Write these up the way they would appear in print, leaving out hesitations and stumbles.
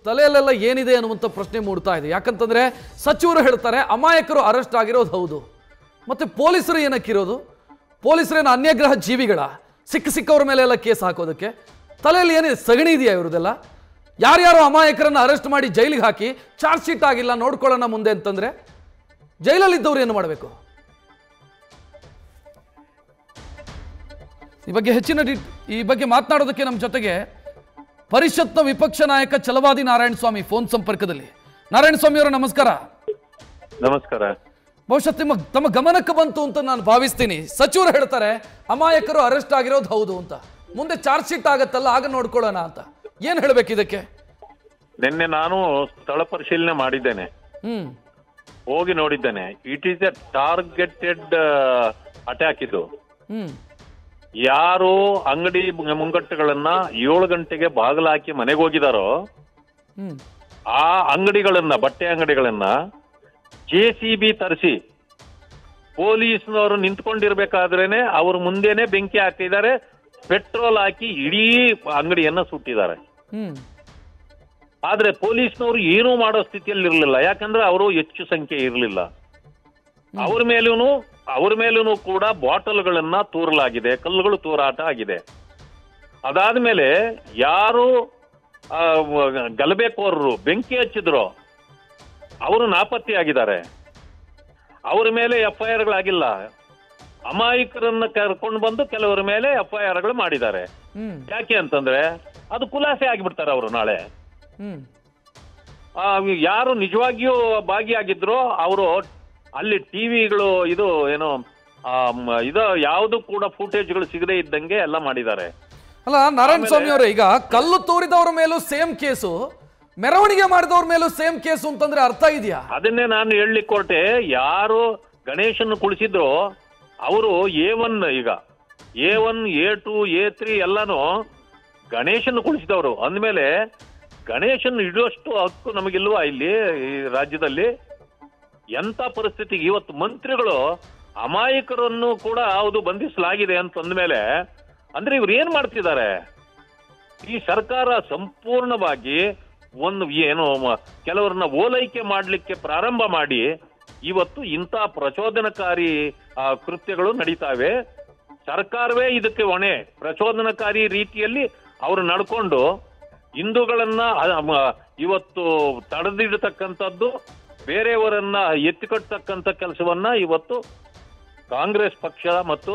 ತಲೆಯಲ್ಲೆಲ್ಲ ಏನಿದೆ ಅನ್ನುವಂಥ ಪ್ರಶ್ನೆ ಮೂಡ್ತಾ ಇದೆ. ಯಾಕಂತಂದ್ರೆ ಸಚಿವರು ಹೇಳ್ತಾರೆ ಅಮಾಯಕರು ಅರೆಸ್ಟ್ ಆಗಿರೋದು ಹೌದು, ಮತ್ತೆ ಪೊಲೀಸರು ಏನಕ್ಕಿರೋದು? ಪೊಲೀಸರೇನು ಅನ್ಯಗ್ರಹ ಜೀವಿಗಳ ಸಿಕ್ಕವ್ರ ಮೇಲೆ ಎಲ್ಲ ಕೇಸ್ ಹಾಕೋದಕ್ಕೆ? ತಲೆಯಲ್ಲಿ ಏನಿದೆ? ಸಗಣಿ ಇದೆಯಾ ಇವ್ರದೆಲ್ಲ? ಯಾರ್ಯಾರು ಅಮಾಯಕರನ್ನ ಅರೆಸ್ಟ್ ಮಾಡಿ ಜೈಲಿಗೆ ಹಾಕಿ ಚಾರ್ಜ್ ಶೀಟ್ ಆಗಿಲ್ಲ ನೋಡ್ಕೊಳ್ಳೋಣ ಮುಂದೆ ಅಂತಂದ್ರೆ ಜೈಲಲ್ಲಿದ್ದವ್ರು ಏನು ಮಾಡಬೇಕು? ಈ ಬಗ್ಗೆ ಮಾತನಾಡೋದಕ್ಕೆ ನಮ್ಮ ಜೊತೆಗೆ ಪರಿಷತ್ನ ವಿಪಕ್ಷ ನಾಯಕ ಛಲವಾದಿ ನಾರಾಯಣಸ್ವಾಮಿ ಫೋನ್ ಸಂಪರ್ಕದಲ್ಲಿ. ನಾರಾಯಣಸ್ವಾಮಿ ಅವರ ನಮಸ್ಕಾರ. ನಮಸ್ಕಾರ. ಬಹುಶಃ ತಮ್ಮ ಗಮನಕ್ಕೆ ಬಂತು ಅಂತ ನಾನು ಭಾವಿಸ್ತೀನಿ. ಸಚಿವರು ಹೇಳ್ತಾರೆ ಅಮಾಯಕರು ಅರೆಸ್ಟ್ ಆಗಿರೋದು ಹೌದು ಅಂತ, ಮುಂದೆ ಚಾರ್ಜ್ ಶೀಟ್ ಆಗತ್ತಲ್ಲ ಆಗ ನೋಡ್ಕೊಳ್ಳೋಣ ಅಂತ. ಏನ್ ಹೇಳ್ಬೇಕು ಇದಕ್ಕೆ? ನಿನ್ನೆ ನಾನು ಸ್ಥಳ ಪರಿಶೀಲನೆ ಮಾಡಿದ್ದೇನೆ, ಹೋಗಿ ನೋಡಿದ್ದೇನೆ. It is A targeted attack. ಇದು ಯಾರು ಅಂಗಡಿ ಮುಂಗಟ್ಟುಗಳನ್ನ 7 ಗಂಟೆಗೆ ಬಾಗಿಲು ಹಾಕಿ ಮನೆಗೆ ಹೋಗಿದಾರೋ ಆ ಅಂಗಡಿಗಳನ್ನ, ಬಟ್ಟೆ ಅಂಗಡಿಗಳನ್ನ JCB ತರಿಸಿ ಪೊಲೀಸ್ನವರು ನಿಂತ್ಕೊಂಡಿರ್ಬೇಕಾದ್ರೇನೆ ಅವ್ರ ಮುಂದೆನೆ ಬೆಂಕಿ ಹಾಕಿದ್ದಾರೆ, ಪೆಟ್ರೋಲ್ ಹಾಕಿ ಇಡೀ ಅಂಗಡಿಯನ್ನ ಸುಟ್ಟಿದ್ದಾರೆ. ಆದ್ರೆ ಪೊಲೀಸ್ನವರು ಏನೂ ಮಾಡೋ ಸ್ಥಿತಿಯಲ್ಲಿ ಇರಲಿಲ್ಲ, ಯಾಕಂದ್ರೆ ಅವರು ಹೆಚ್ಚು ಸಂಖ್ಯೆ ಇರಲಿಲ್ಲ. ಅವ್ರ ಮೇಲೂ ಕೂಡ ಬಾಟಲ್ಗಳನ್ನ ತೂರಲಾಗಿದೆ, ಕಲ್ಲುಗಳು ತೂರಾಟ ಆಗಿದೆ. ಅದಾದ್ಮೇಲೆ ಯಾರು ಗಲಭೆಕೋರರು ಬೆಂಕಿ ಹಚ್ಚಿದ್ರು ಅವರು ನಾಪತ್ತೆಯಾಗಿದ್ದಾರೆ. ಅವರ ಮೇಲೆ FIR ಗಳಾಗಿಲ್ಲ. ಅಮಾಯಕರನ್ನ ಕರ್ಕೊಂಡು ಬಂದು ಕೆಲವರ ಮೇಲೆ FIR ಗಳು ಮಾಡಿದ್ದಾರೆ. ಯಾಕೆ ಅಂತಂದ್ರೆ ಅದು ಖುಲಾಸೆ ಆಗಿಬಿಡ್ತಾರೆ ಅವರು ನಾಳೆ. ಯಾರು ನಿಜವಾಗಿಯೂ ಭಾಗಿಯಾಗಿದ್ರು ಅವರು ಅಲ್ಲಿ ಟಿವಿಗಳು ಇದು ಯಾವುದು ಕೂಡ ಫುಟೇಜ್ಗಳು ಸಿಗದೆ ಇದ್ದಂಗೆ ಎಲ್ಲ ಮಾಡಿದ್ದಾರೆ. ಅಲ್ಲ ನಾರಾಯಣಸ್ವಾಮಿ ಅವರೇ, ಈಗ ಕಲ್ಲು ತೂರಿದವ್ರ ಮೇಲೂ ಸೇಮ್ ಕೇಸು, ಮೆರವಣಿಗೆ ಮಾಡಿದವ್ರ ಮೇಲೂ ಸೇಮ್ ಕೇಸು ಅಂತಂದ್ರೆ ಅರ್ಥ ಇದೆಯಾ? ಅದನ್ನೇ ನಾನು ಹೇಳಲಿಕ್ಕೆ ಹೊರಟೆ. ಯಾರು ಗಣೇಶನ್ ಕುಳಿಸಿದ್ರು ಅವರು A1, ಈಗ A1, A2, A3 ಎಲ್ಲಾನು ಗಣೇಶನ್ ಕುಳಿಸಿದವರು ಅಂದ್ಮೇಲೆ ಗಣೇಶನ್ ಇಡುವಷ್ಟು ಹಕ್ಕು ನಮಗಿಲ್ವಾ ಇಲ್ಲಿ ಈ ರಾಜ್ಯದಲ್ಲಿ? ಎಂತ ಪರಿಸ್ಥಿತಿಗೆ ಇವತ್ತು ಮಂತ್ರಿಗಳು ಅಮಾಯಕರನ್ನು ಕೂಡ ಹೌದು ಬಂಧಿಸಲಾಗಿದೆ ಅಂತಂದ್ಮೇಲೆ ಅಂದ್ರೆ ಇವ್ರು ಏನ್ ಮಾಡ್ತಿದ್ದಾರೆ? ಈ ಸರ್ಕಾರ ಸಂಪೂರ್ಣವಾಗಿ ಕೆಲವರನ್ನ ಓಲೈಕೆ ಮಾಡ್ಲಿಕ್ಕೆ ಪ್ರಾರಂಭ ಮಾಡಿ ಇವತ್ತು ಇಂಥ ಪ್ರಚೋದನಕಾರಿ ಕೃತ್ಯಗಳು ನಡೀತಾವೆ. ಸರ್ಕಾರವೇ ಇದಕ್ಕೆ ಹೊಣೆ. ಪ್ರಚೋದನಕಾರಿ ರೀತಿಯಲ್ಲಿ ಅವರು ನಡ್ಕೊಂಡು ಹಿಂದೂಗಳನ್ನ ಇವತ್ತು ತಡೆದಿಡತಕ್ಕಂಥದ್ದು, ಬೇರೆಯವರನ್ನ ಎತ್ತಿಕಟ್ಟತಕ್ಕಂಥ ಕೆಲಸವನ್ನ ಇವತ್ತು ಕಾಂಗ್ರೆಸ್ ಪಕ್ಷ ಮತ್ತು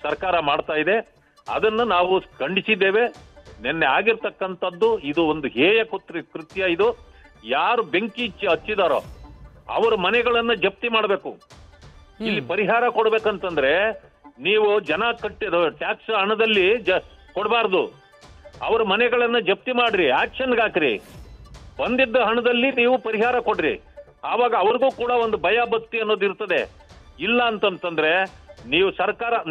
ಸರ್ಕಾರ ಮಾಡ್ತಾ ಇದೆ. ಅದನ್ನು ನಾವು ಖಂಡಿಸಿದ್ದೇವೆ. ನಿನ್ನೆ ಆಗಿರ್ತಕ್ಕಂಥದ್ದು ಇದು ಒಂದು ಹೇಯ ಕೃತ್ಯ. ಇದು ಯಾರು ಬೆಂಕಿ ಹಚ್ಚಿದಾರೋ ಅವರ ಮನೆಗಳನ್ನ ಜಪ್ತಿ ಮಾಡಬೇಕು. ಇಲ್ಲಿ ಪರಿಹಾರ ಕೊಡ್ಬೇಕಂತಂದ್ರೆ ನೀವು ಜನ ಕಟ್ಟಿದ ಟ್ಯಾಕ್ಸ್ ಹಣದಲ್ಲಿ ಕೊಡಬಾರ್ದು. ಅವ್ರ ಮನೆಗಳನ್ನ ಜಪ್ತಿ ಮಾಡ್ರಿ, ಆಕ್ಷನ್ಗೆ ಹಾಕ್ರಿ, ಬಂದಿದ್ದ ಹಣದಲ್ಲಿ ನೀವು ಪರಿಹಾರ ಕೊಡ್ರಿ. ಆವಾಗ ಅವ್ರಿಗೂ ಕೂಡ ಒಂದು ಭಯ ಭಕ್ತಿ ಅನ್ನೋದು ಇರ್ತದೆ. ಇಲ್ಲ ಅಂತಂತಂದ್ರೆ ನೀವು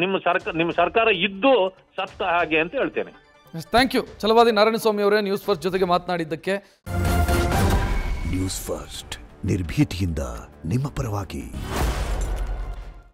ನಿಮ್ಮ ಸರ್ಕಾರ ಇದ್ದು ಸತ್ತ ಹಾಗೆ ಅಂತ ಹೇಳ್ತೇನೆ. ಥ್ಯಾಂಕ್ ಯು ಛಲವಾದಿ ನಾರಾಯಣಸ್ವಾಮಿ ಅವರೇ, ನ್ಯೂಸ್ ಫಸ್ಟ್ ಜೊತೆಗೆ ಮಾತನಾಡಿದ್ದಕ್ಕೆ. ನ್ಯೂಸ್ ಫಸ್ಟ್ ನಿರ್ಭೀತಿಯಿಂದ ನಿಮ್ಮ ಪರವಾಗಿ.